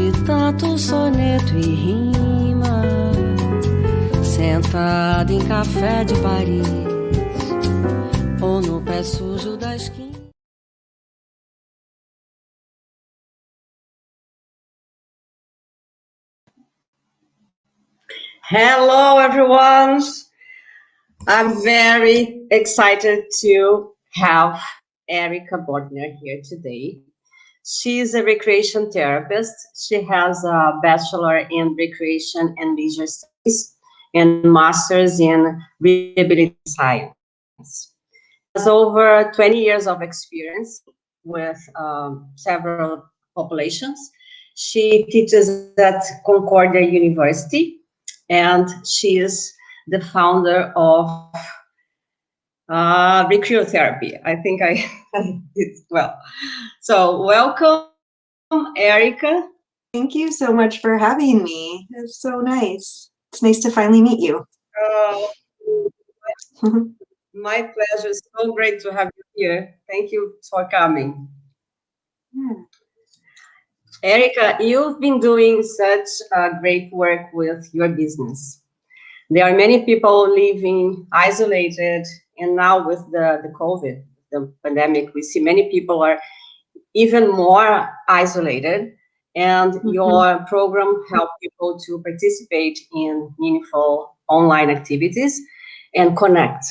de tanto soneto e rima, sentado em café de Paris, ou no pé sujo da esquina. Hello, everyone. I'm very excited to have Erica Botner here today. She's a recreation therapist. She has a bachelor in recreation and leisure studies and master's in rehabilitation science. She has over 20 years of experience with several populations. She teaches at Concordia University, and she is the founder of recreotherapy. I think I did well. So welcome, Erica. Thank you so much for having me. It's so nice. It's nice to finally meet you. My pleasure. It's so great to have you here. Thank you for coming. Yeah. Erica, you've been doing such great work with your business. There are many people living isolated, and now with the COVID, the pandemic, we see many people are even more isolated, and your program helps people to participate in meaningful online activities and connect.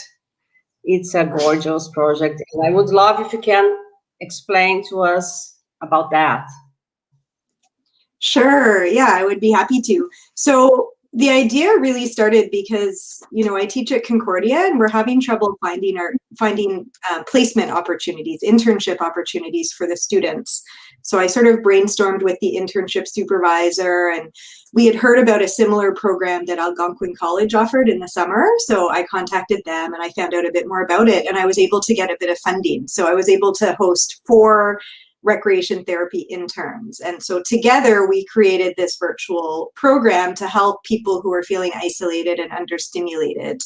It's a gorgeous project, and I would love if you can explain to us about that. Sure. Yeah, I would be happy to. So the idea really started because, I teach at Concordia and we're having trouble finding placement opportunities, internship opportunities for the students. So I sort of brainstormed with the internship supervisor, and we had heard about a similar program that Algonquin College offered in the summer. So I contacted them and I found out a bit more about it, and I was able to get a bit of funding. So I was able to host 4 recreation therapy interns. And so together we created this virtual program to help people who are feeling isolated and understimulated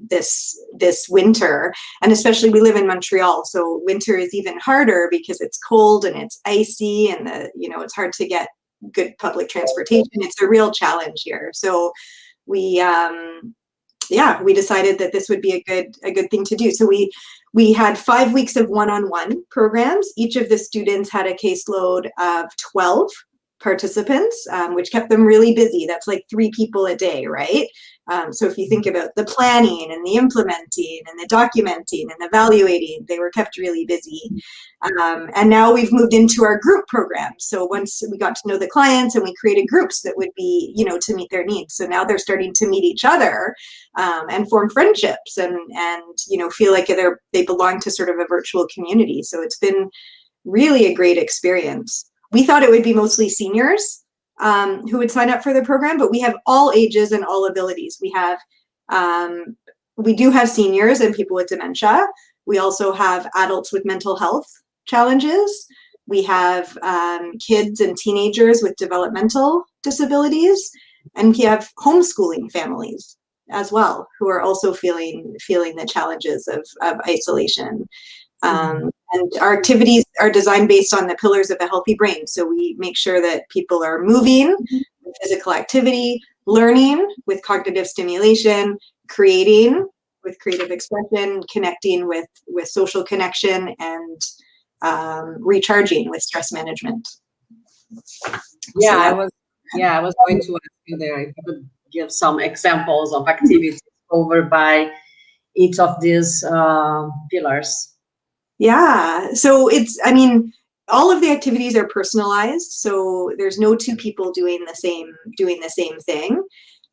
this winter. And especially we live in Montreal, so winter is even harder because it's cold and it's icy, and it's hard to get good public transportation. It's a real challenge here. So we decided that this would be a good thing to do. So we had 5 weeks of one-on-one programs. Each of the students had a caseload of 12 participants, which kept them really busy. That's like 3 people a day, right? So if you think about the planning and the implementing and the documenting and evaluating, they were kept really busy. And now we've moved into our group program. So once we got to know the clients and we created groups that would be, to meet their needs. So now they're starting to meet each other and form friendships and feel like they belong to sort of a virtual community. So it's been really a great experience. We thought it would be mostly seniors who would sign up for the program, but we have all ages and all abilities. We do have seniors and people with dementia. We also have adults with mental health challenges. We have kids and teenagers with developmental disabilities, and we have homeschooling families as well who are also feeling the challenges of isolation. And our activities are designed based on the pillars of a healthy brain. So we make sure that people are moving with physical activity, learning with cognitive stimulation, creating with creative expression, connecting with social connection, and recharging with stress management. I was going to ask you there if you could give some examples of activities covered by each of these pillars. Yeah, so all of the activities are personalized, so there's no 2 people doing the same thing.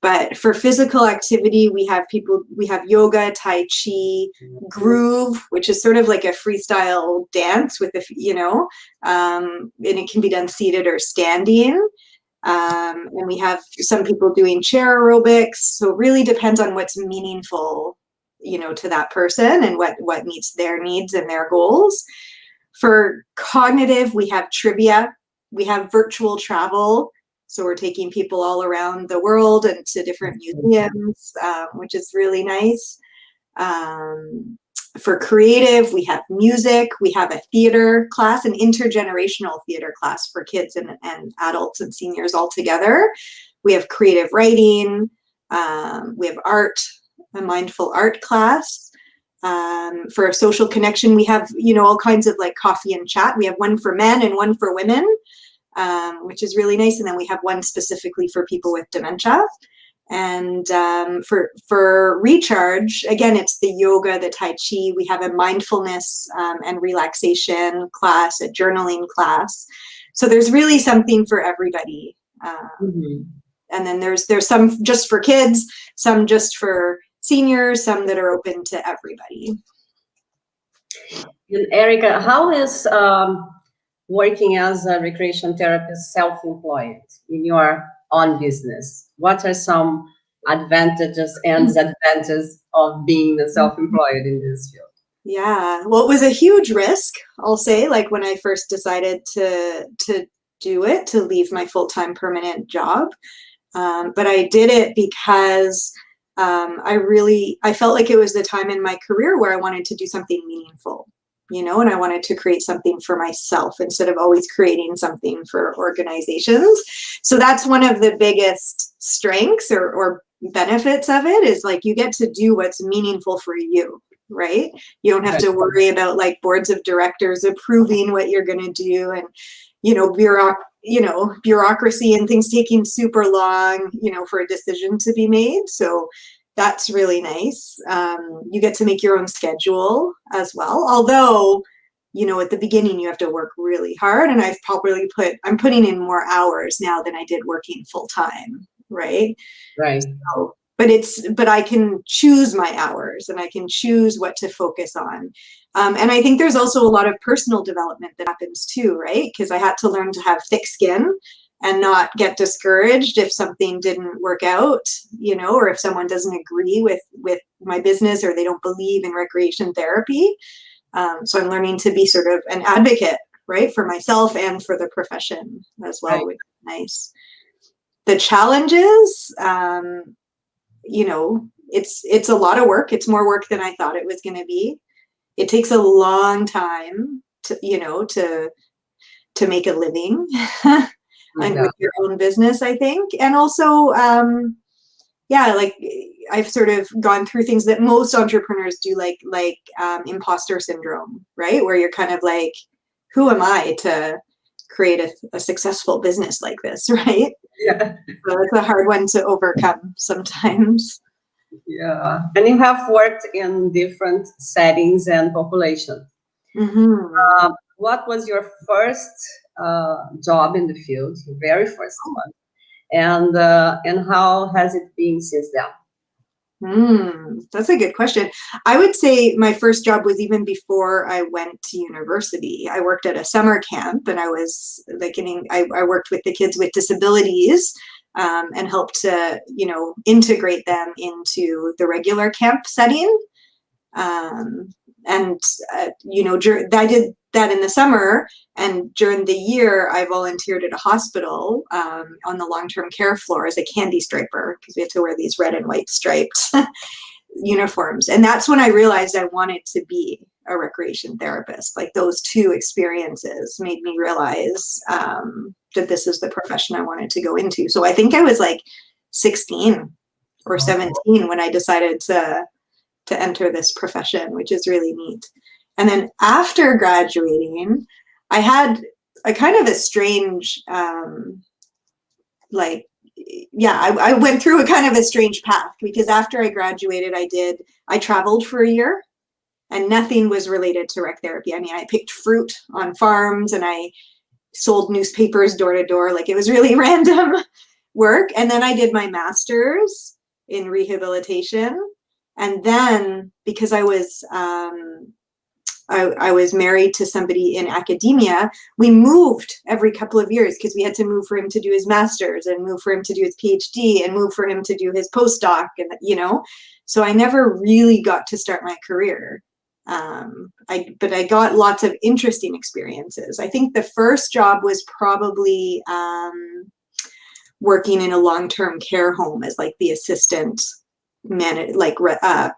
But for physical activity, we have yoga, tai chi, groove, which is sort of like a freestyle dance with and it can be done seated or standing. And we have some people doing chair aerobics. So it really depends on what's meaningful, to that person and what meets their needs and their goals. For cognitive, we have trivia, we have virtual travel. So we're taking people all around the world and to different museums, which is really nice. For creative, we have music, we have a theater class, an intergenerational theater class for kids and adults and seniors all together. We have creative writing, we have art, a mindful art class. For social connection, we have, all kinds of like coffee and chat. We have one for men and one for women, which is really nice. And then we have one specifically for people with dementia. And for recharge, again, it's the yoga, the Tai Chi. We have a mindfulness and relaxation class, a journaling class. So there's really something for everybody. And then there's some just for kids, some just for seniors, some that are open to everybody. And Erica, how is working as a recreation therapist self-employed in your own business? What are some advantages and disadvantages of being self-employed in this field? Yeah, well, it was a huge risk, I'll say, like when I first decided to do it, to leave my full-time permanent job. But I did it because I felt like it was the time in my career where I wanted to do something meaningful, and I wanted to create something for myself instead of always creating something for organizations. So that's one of the biggest strengths or benefits of it, is like you get to do what's meaningful for you, right? You don't have to worry about like boards of directors approving what you're going to do, and bureaucracy and things taking super long, for a decision to be made. So that's really nice. You get to make your own schedule as well. Although, at the beginning you have to work really hard, and I'm putting in more hours now than I did working full time. Right. Right. So, but I can choose my hours, and I can choose what to focus on. And I think there's also a lot of personal development that happens too, right? Because I had to learn to have thick skin and not get discouraged if something didn't work out, or if someone doesn't agree with my business, or they don't believe in recreation therapy. So I'm learning to be sort of an advocate, right, for myself and for the profession as well, right. Which is nice. The challenges, it's a lot of work. It's more work than I thought it was going to be. It takes a long time to make a living and with your own business, I think. And also, like I've sort of gone through things that most entrepreneurs do, like imposter syndrome, right? Where you're kind of like, who am I to create a successful business like this, right? Yeah. So it's a hard one to overcome sometimes. Yeah, and you have worked in different settings and populations. What was your first job in the field, your very first one, and how has it been since then? That's a good question. I would say my first job was even before I went to university. I worked at a summer camp, and I was I worked with the kids with disabilities. And help to, integrate them into the regular camp setting. I did that in the summer, and during the year, I volunteered at a hospital on the long-term care floor as a candy striper, because we had to wear these red and white striped uniforms. And that's when I realized I wanted to be a recreation therapist. Like those two experiences made me realize that this is the profession I wanted to go into. So I think I was like 16 or 17 when I decided to enter this profession, which is really neat. And then after graduating, I had a kind of a strange, I went through a kind of a strange path, because after I graduated, I traveled for a year, and nothing was related to rec therapy. I mean, I picked fruit on farms, and I sold newspapers door to door. Like, it was really random work. And then I did my master's in rehabilitation. And then, because I was married to somebody in academia, we moved every couple of years, because we had to move for him to do his master's, and move for him to do his PhD, and move for him to do his postdoc, and so I never really got to start my career. But I got lots of interesting experiences. I think the first job was probably working in a long-term care home as like the assistant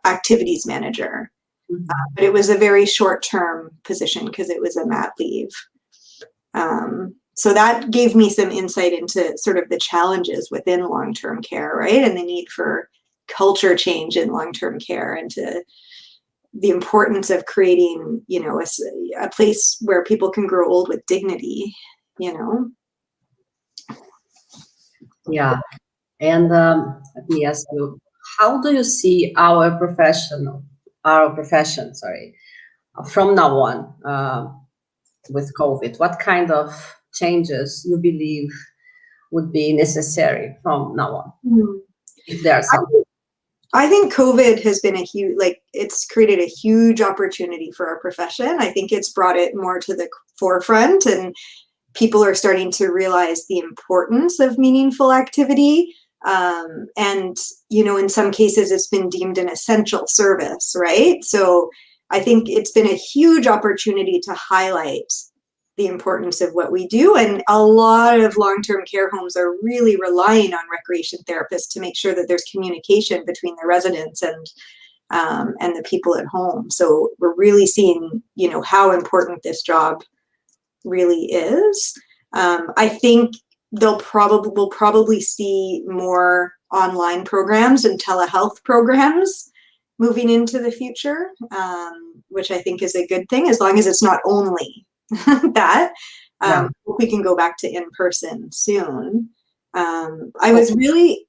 activities manager. But it was a very short-term position because it was a mat leave. So that gave me some insight into sort of the challenges within long-term care, right? And the need for culture change in long-term care, and to the importance of creating, you know, a place where people can grow old with dignity, you know? Yeah. And let me ask you, how do you see our profession, sorry, from now on with COVID? What kind of changes you believe would be necessary from now on, if there are some? I think COVID has been a huge, like, it's created a huge opportunity for our profession. I think it's brought it more to the forefront, and people are starting to realize the importance of meaningful activity. And, you know, in some cases it's been deemed an essential service, right? So I think it's been a huge opportunity to highlight the importance of what we do. And a lot of long-term care homes are really relying on recreation therapists to make sure that there's communication between the residents and the people at home. So we're really seeing, you know, how important this job really is. I think we'll probably see more online programs and telehealth programs moving into the future, which I think is a good thing, as long as it's not only that. We can go back to in-person soon. I was really,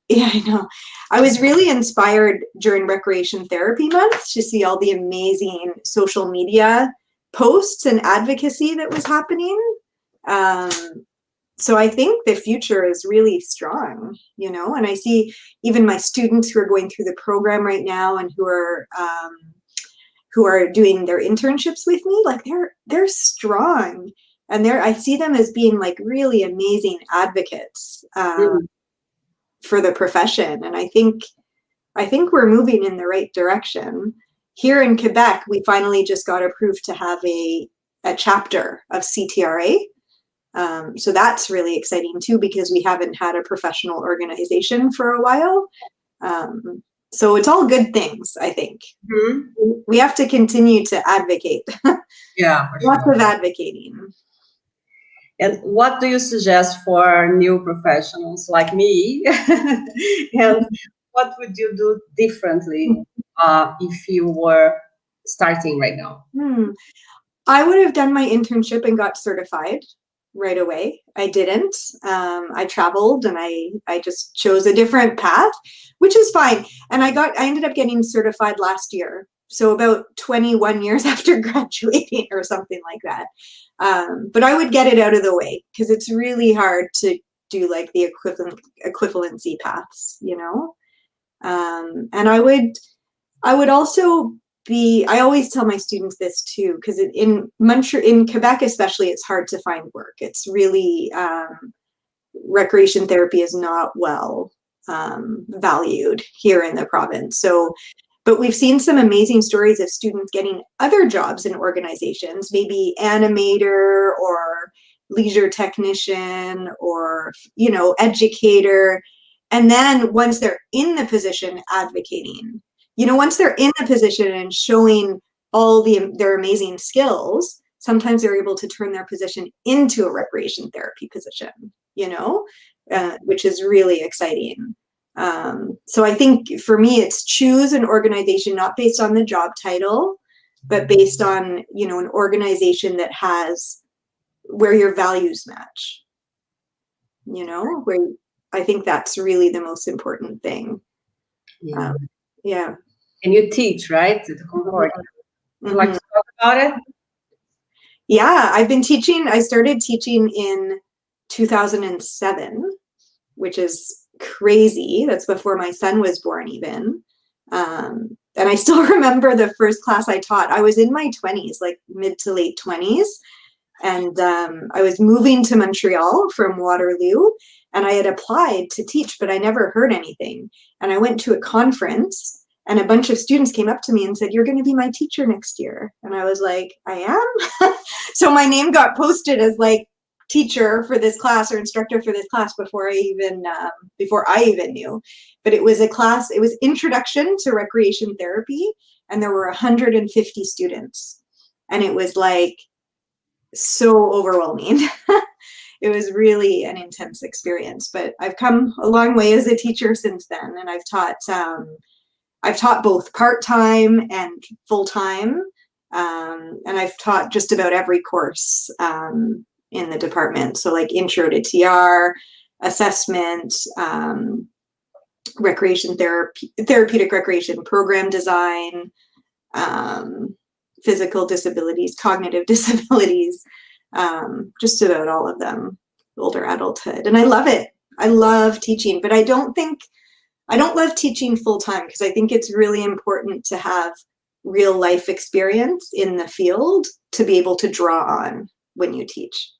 I was really inspired during Recreation Therapy Month to see all the amazing social media posts and advocacy that was happening. So I think the future is really strong, you know, and I see even my students who are going through the program right now and who are doing their internships with me, like they're strong, and I see them as being like really amazing advocates for the profession. And I think we're moving in the right direction. Here in Quebec, we finally just got approved to have a chapter of CTRA. So that's really exciting too, because we haven't had a professional organization for a while. So it's all good things, I think. We have to continue to advocate. Yeah, Lots of advocating. And what do you suggest for new professionals like me? And what would you do differently if you were starting right now? I would have done my internship and got certified right away. I didn't. I traveled and I just chose a different path, which is fine. And I ended up getting certified last year. So about 21 years after graduating or something like that. But I would get it out of the way, because it's really hard to do like the equivalency paths, you know? And I would also I always tell my students this too, because in Quebec especially, it's hard to find work. It's really, recreation therapy is not well valued here in the province. So, but we've seen some amazing stories of students getting other jobs in organizations, maybe animator or leisure technician or, you know, educator. And then once they're in the position advocating, you know, once they're in the position and showing all their amazing skills, sometimes they're able to turn their position into a recreation therapy position, you know, which is really exciting. So I think for me, it's choose an organization not based on the job title, but based on, you know, an organization that where your values match, you know, where I think that's really the most important thing. Yeah. And you teach, right? At the Concord. Would you like to talk about it? Yeah, I've been teaching. I started teaching in 2007, which is crazy. That's before my son was born even. And I still remember the first class I taught. I was in my 20s, like mid to late 20s. And I was moving to Montreal from Waterloo, and I had applied to teach, but I never heard anything. And I went to a conference, and a bunch of students came up to me and said, "You're going to be my teacher next year." And I was like, "I am?" So my name got posted as like teacher for this class or instructor for this class before I even knew. But it was a class, it was Introduction to Recreation Therapy. and there were 150 students. And it was like so overwhelming. It was really an intense experience, but I've come a long way as a teacher since then. And I've taught both part-time and full-time. And I've taught just about every course in the department. So like intro to TR, assessment, therapeutic recreation program design, physical disabilities, cognitive disabilities, just about all of them, older adulthood. And I love it. I love teaching, but I don't love teaching full time, because I think it's really important to have real life experience in the field to be able to draw on when you teach.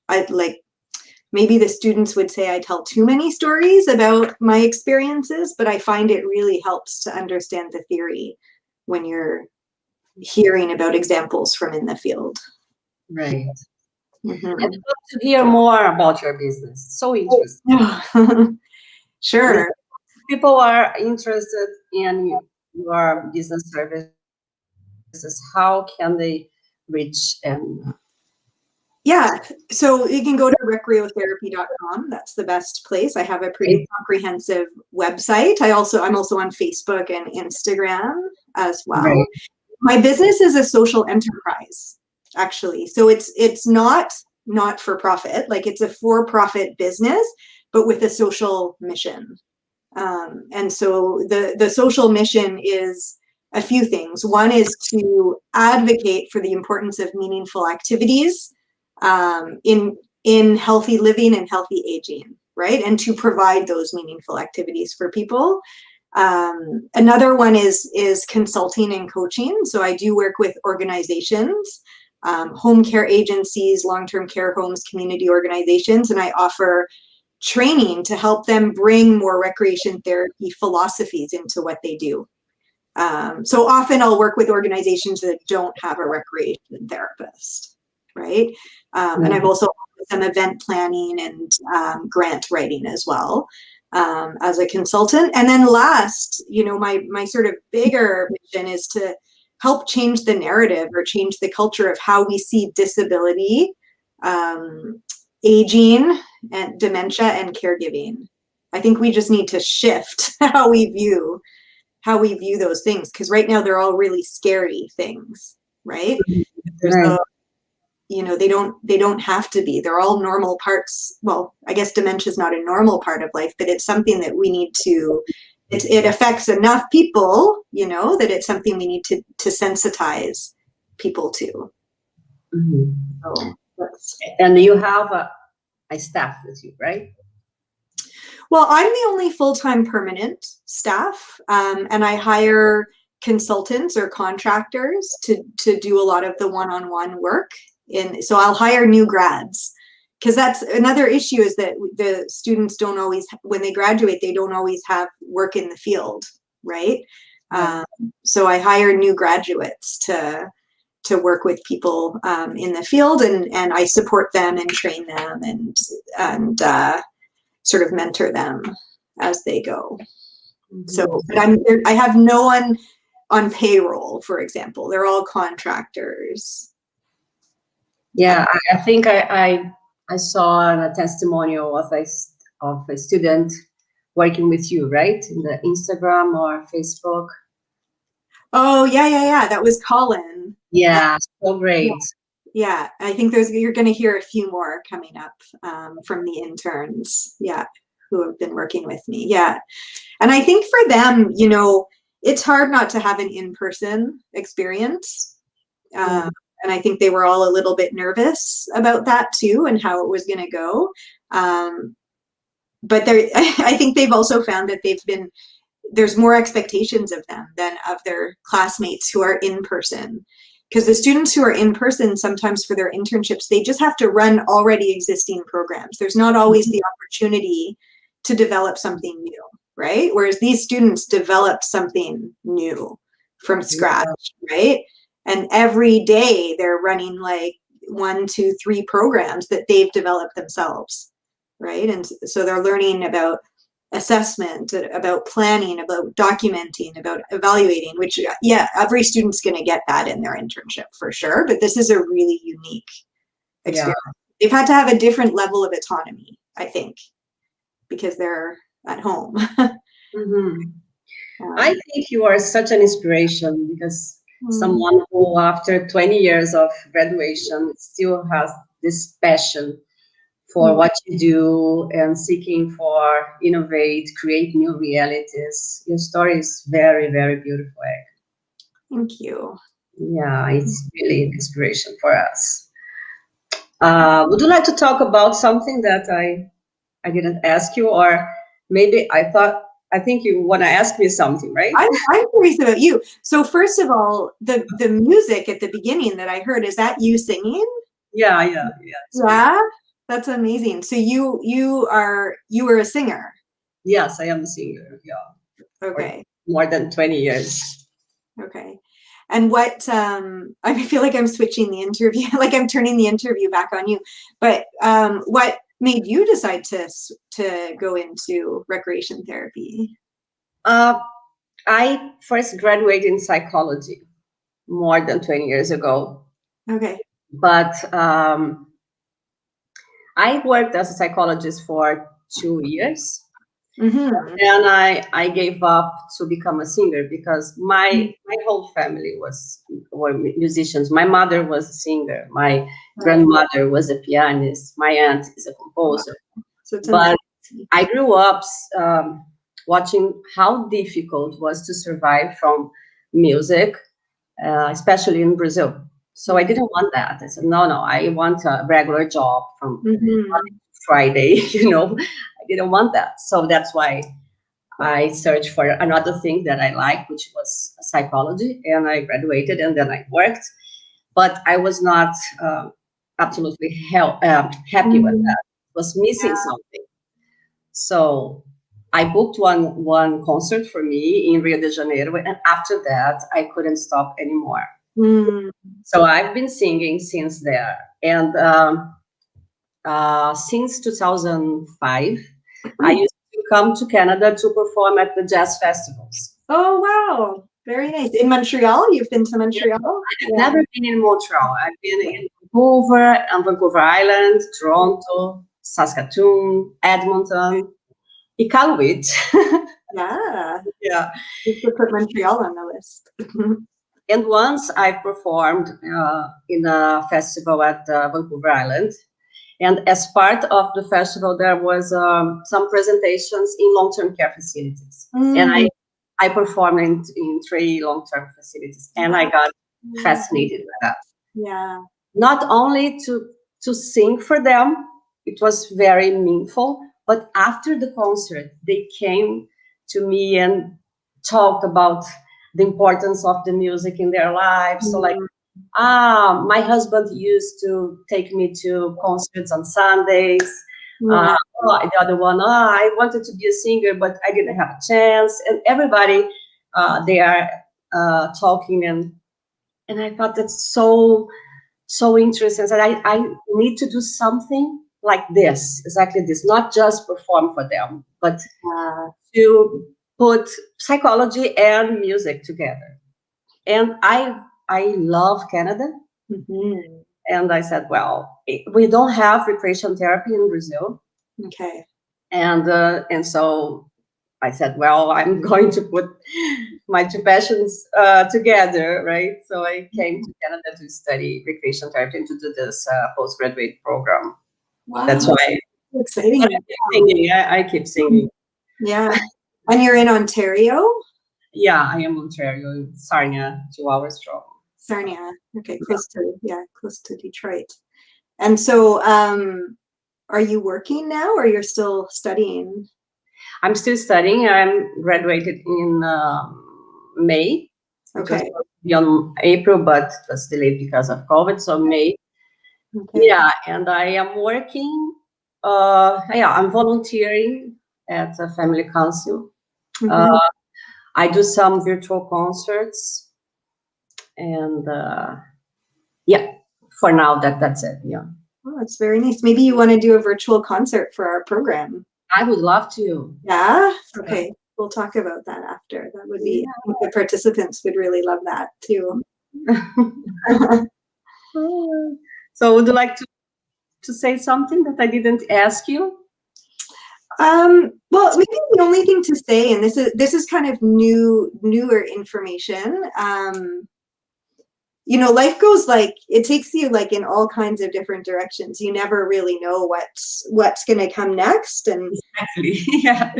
Maybe the students would say I tell too many stories about my experiences, but I find it really helps to understand the theory when you're hearing about examples from in the field. Right. Mm-hmm. I'd love to hear more about your business. So interesting. Sure. People are interested in your business services. How can they reach and Yeah, so you can go to recreotherapy.com. That's the best place. I have a pretty comprehensive website. I'm also on Facebook and Instagram as well. Right. My business is a social enterprise, actually. So it's not for profit, like it's a for-profit business, but with a social mission. And so the social mission is a few things. One is to advocate for the importance of meaningful activities in healthy living and healthy aging, right? And to provide those meaningful activities for people. Another one is consulting and coaching. So I do work with organizations, home care agencies, long-term care homes, community organizations, and I offer training to help them bring more recreation therapy philosophies into what they do. So often I'll work with organizations that don't have a recreation therapist, right? And I've also done some event planning and grant writing as well as a consultant. And then last, my sort of bigger mission is to help change the narrative or change the culture of how we see disability, aging, and dementia and caregiving. I think we just need to shift how we view those things, because right now they're all really scary things, right? Right. They don't have to be. They're all normal parts. Well, I guess dementia is not a normal part of life, but it's something that we need to. It affects enough people, that it's something we need to sensitize people to. Mm-hmm. So and you have a staff with you, right? Well, I'm the only full-time permanent staff, and I hire consultants or contractors to do a lot of the one-on-one work. So I'll hire new grads, because that's another issue, is that the students don't always, when they graduate, they don't always have work in the field, right? So I hire new graduates to work with people in the field, and I support them and train them and sort of mentor them as they go. Mm-hmm. So I have no one on payroll, for example. They're all contractors. Yeah, I think I saw a testimonial of a student working with you, right? In the Instagram or Facebook. Oh, yeah. That was Colin. Yeah, so great. Yeah, I think you're going to hear a few more coming up from the interns, who have been working with me. Yeah, and I think for them, it's hard not to have an in-person experience. And I think they were all a little bit nervous about that too, and how it was going to go. But I think they've also found that there's more expectations of them than of their classmates who are in person. Because the students who are in person, sometimes for their internships, they just have to run already existing programs. There's not always the opportunity to develop something new, right? Whereas these students developed something new from scratch, right? And every day they're running like 1, 2, 3 programs that they've developed themselves, right? And so they're learning about assessment, about planning, about documenting, about evaluating, which, yeah, every student's going to get that in their internship for sure. But this is a really unique experience. Yeah. They've had to have a different level of autonomy, I think, because they're at home. Mm-hmm. I think you are such an inspiration, because someone who, after 20 years of graduation, still has this passion for what you do and seeking for innovate, create new realities. Your story is very, very beautiful. Thank you. Yeah, it's really an inspiration for us. Would you like to talk about something that I didn't ask you, or maybe I think you want to ask me something, right? I'm curious about you. So first of all, the music at the beginning that I heard, is that you singing? Yeah. Yeah, that's amazing. So you were a singer. Yes, I am a singer. Yeah. Okay. For more than 20 years. Okay. And what I feel like I'm switching the interview, like I'm turning the interview back on you. But what made you decide to go into recreation therapy? I first graduated in psychology more than 20 years ago. Okay. But I worked as a psychologist for 2 years. Mm-hmm. And I gave up to become a singer, because my whole family were musicians. My mother was a singer. My grandmother was a pianist. My aunt is a composer. So it's but I grew up watching how difficult it was to survive from music, especially in Brazil. So I didn't want that. I said, no, I want a regular job from Friday. I didn't want that. So that's why I searched for another thing that I liked, which was psychology, and I graduated, and then I worked. But I was not absolutely happy with that. I was missing something. So I booked one concert for me in Rio de Janeiro, and after that, I couldn't stop anymore. So I've been singing since there, and since 2005, I used to come to Canada to perform at the jazz festivals. Oh, wow. Very nice. In Montreal? You've been to Montreal? I've never been in Montreal. I've been in Vancouver Island, Toronto, Saskatoon, Edmonton, Iqaluit. Yeah. Yeah. You should put Montreal on the list. And once I performed in a festival at Vancouver Island. And as part of the festival, there was some presentations in long-term care facilities. And I performed in 3 long-term facilities, and I got fascinated with that. Yeah. Not only to sing for them, it was very meaningful, but after the concert, they came to me and talked about the importance of the music in their lives. So like, my husband used to take me to concerts on Sundays. The other one, I wanted to be a singer, but I didn't have a chance. And everybody, they are talking, and I thought that's so interesting. And I need to do something like this, exactly this, not just perform for them, but to put psychology and music together. And I love Canada. And I said, well, we don't have recreation therapy in Brazil. Okay. And so I said, well, I'm going to put my 2 passions together, right? So I came to Canada to study recreation therapy and to do this postgraduate program. Wow. That's why exciting. I keep singing. I keep singing. Yeah. And you're in Ontario? Yeah, I am Ontario, in Sarnia, 2 hours from. Sarnia. Okay, close to Detroit. And so are you working now, or you're still studying? I'm still studying. I'm graduated in May. Okay. It was on April, but it was delayed because of COVID. So May. Okay. Yeah, and I am working. I'm volunteering at a family council. I do some virtual concerts, and for now that's it. Yeah. Oh, that's very nice. Maybe you want to do a virtual concert for our program. I would love to. Yeah? Okay. We'll talk about that after. That would be, Yeah. I think the participants would really love that too. So would you like to say something that I didn't ask you? Well, maybe the only thing to say, and this is kind of newer information. You know, life goes like, it takes you like in all kinds of different directions. You never really know what's going to come next. And Exactly. Yeah.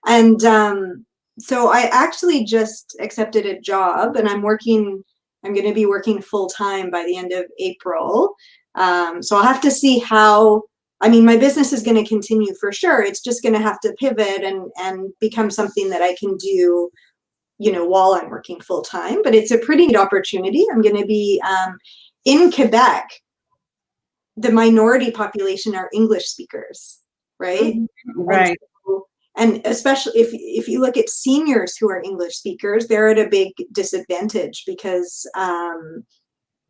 And so I actually just accepted a job, and I'm going to be working full time by the end of April. So I'll have to see how, I mean, my business is going to continue for sure. It's just going to have to pivot and become something that I can do, you know, while I'm working full time. But it's a pretty neat opportunity. I'm going to be in Quebec. The minority population are English speakers, right? Right. And especially if you look at seniors who are English speakers, they're at a big disadvantage because,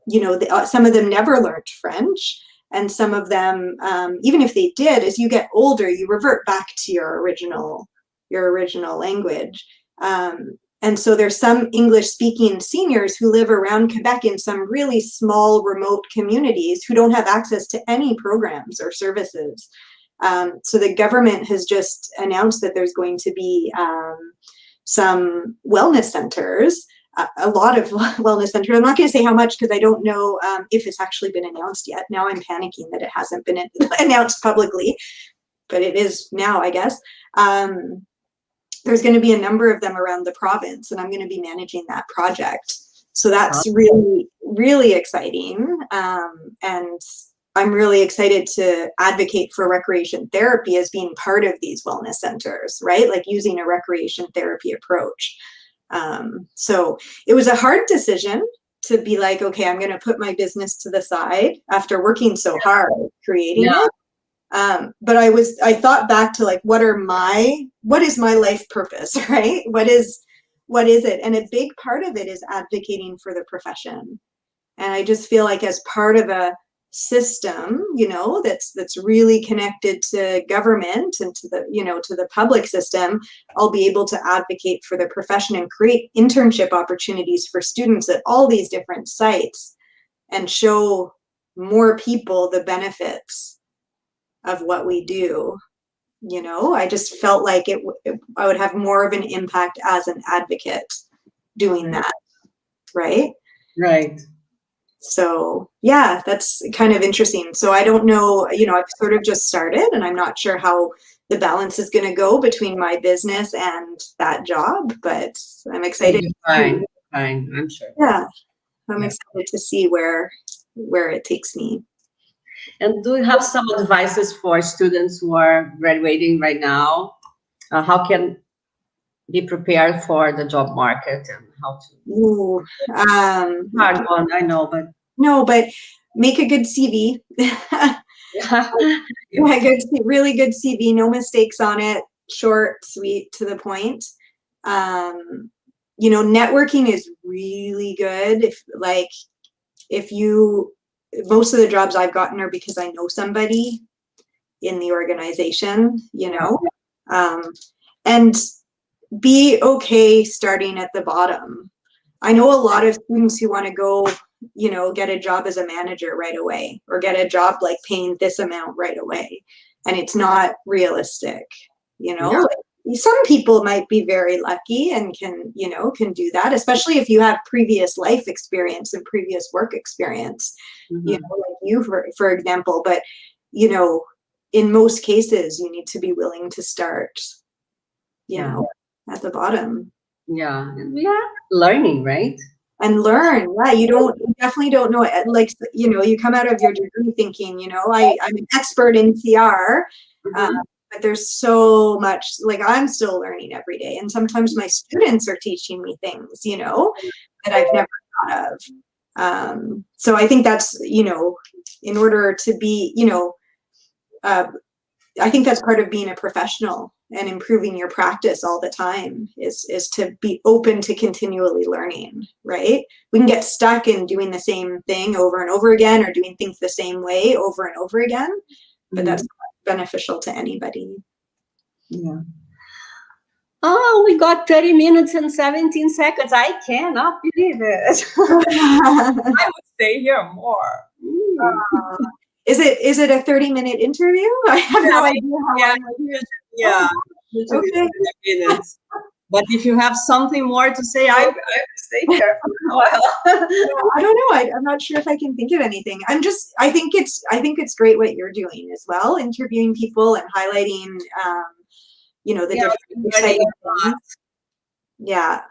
you know, some of them never learned French. And some of them, even if they did, as you get older, you revert back to your original language. And so there's some English-speaking seniors who live around Quebec in some really small, remote communities who don't have access to any programs or services. So the government has just announced that there's going to be some wellness centers, a lot of wellness centers. I'm not going to say how much because I don't know if it's actually been announced yet. Now I'm panicking that it hasn't been announced publicly, but it is now, I guess. There's going to be a number of them around the province, and I'm going to be managing that project. So that's really, really exciting. And I'm really excited to advocate for recreation therapy as being part of these wellness centers, right? Like using a recreation therapy approach. So it was a hard decision to be like, okay, I'm going to put my business to the side after working so hard creating it. But I thought back to like, what is my life purpose, right? What is it? And a big part of it is advocating for the profession. And I just feel like as part of a system, you know, that's really connected to government and to the, you know, to the public system, I'll be able to advocate for the profession and create internship opportunities for students at all these different sites and show more people the benefits of what we do. You know, I just felt like I would have more of an impact as an advocate doing that, right? Right. So yeah, that's kind of interesting. So I don't know, you know, I've sort of just started and I'm not sure how the balance is going to go between my business and that job, but I'm excited. Fine, I'm sure. Yeah, I'm excited to see where it takes me. And do you have some advices for students who are graduating right now? How can be prepared for the job market and how to? Ooh, Hard one, I know, but no, but make a good CV. Really good CV, no mistakes on it, short, sweet, to the point. You know, networking is really good. Most of the jobs I've gotten are because I know somebody in the organization, you know, and be okay starting at the bottom. I know a lot of students who want to go, you know, get a job as a manager right away or get a job like paying this amount right away. And it's not realistic, you know. Some people might be very lucky and can do that, especially if you have previous life experience and previous work experience, you know, like you, for example. But, you know, in most cases, you need to be willing to start, you know, at the bottom. Yeah, learning, right? And learn. Yeah, you definitely don't know it. Like, you know, you come out of your degree thinking, you know, I'm an expert in PR. But there's so much, like I'm still learning every day. And sometimes my students are teaching me things, you know, that I've never thought of. So I think that's, you know, in order to be, you know, I think that's part of being a professional and improving your practice all the time is to be open to continually learning, right? We can get stuck in doing the same thing over and over again or doing things the same way over and over again, but that's not beneficial to anybody. Yeah. Oh, we got 30 minutes and 17 seconds. I cannot believe it. I would stay here more. Is it a 30-minute interview? I have no idea how Yeah, long it is. yeah. Okay. 30 minutes. But if you have something more to say, I will stay here for a while. I don't know. I'm not sure if I can think of anything. I think it's great what you're doing as well, interviewing people and highlighting, the different exciting things. Yeah.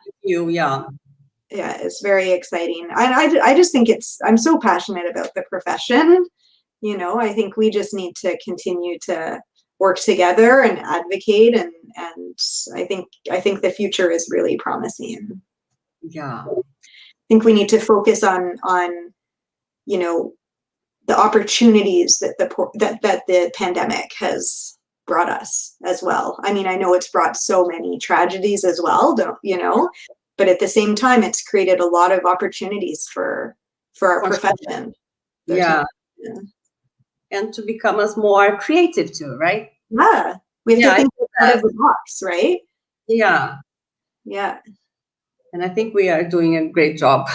Yeah, it's very exciting. I just think I'm so passionate about the profession. I think we just need to continue to work together and advocate, and I think the future is really promising. Yeah. I think we need to focus on the opportunities that the pandemic has brought us as well. I mean, I know it's brought so many tragedies as well, but at the same time, it's created a lot of opportunities for our profession. Yeah. And to become us more creative too, right? Yeah. We have to think out of the box, right? Yeah. Yeah. And I think we are doing a great job.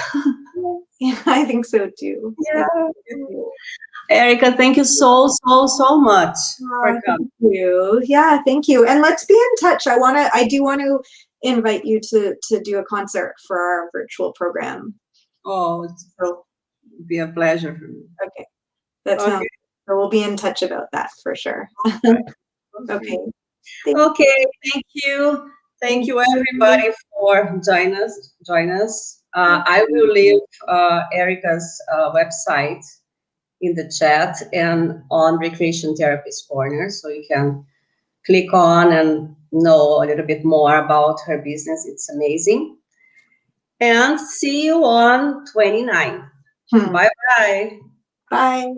Yeah, I think so too. Yeah. Erica, thank you so much for coming. Thank you. Yeah, thank you. And let's be in touch. I do want to invite you to do a concert for our virtual program. Oh, it'll be a pleasure for me. Okay. That's okay. So we'll be in touch about that for sure. Okay. Okay, thank you. Thank you everybody for join us. I will leave Erica's website in the chat and on Recreation Therapist Corner, so you can click on and know a little bit more about her business. It's amazing. And see you on 29th. Bye-bye. Bye.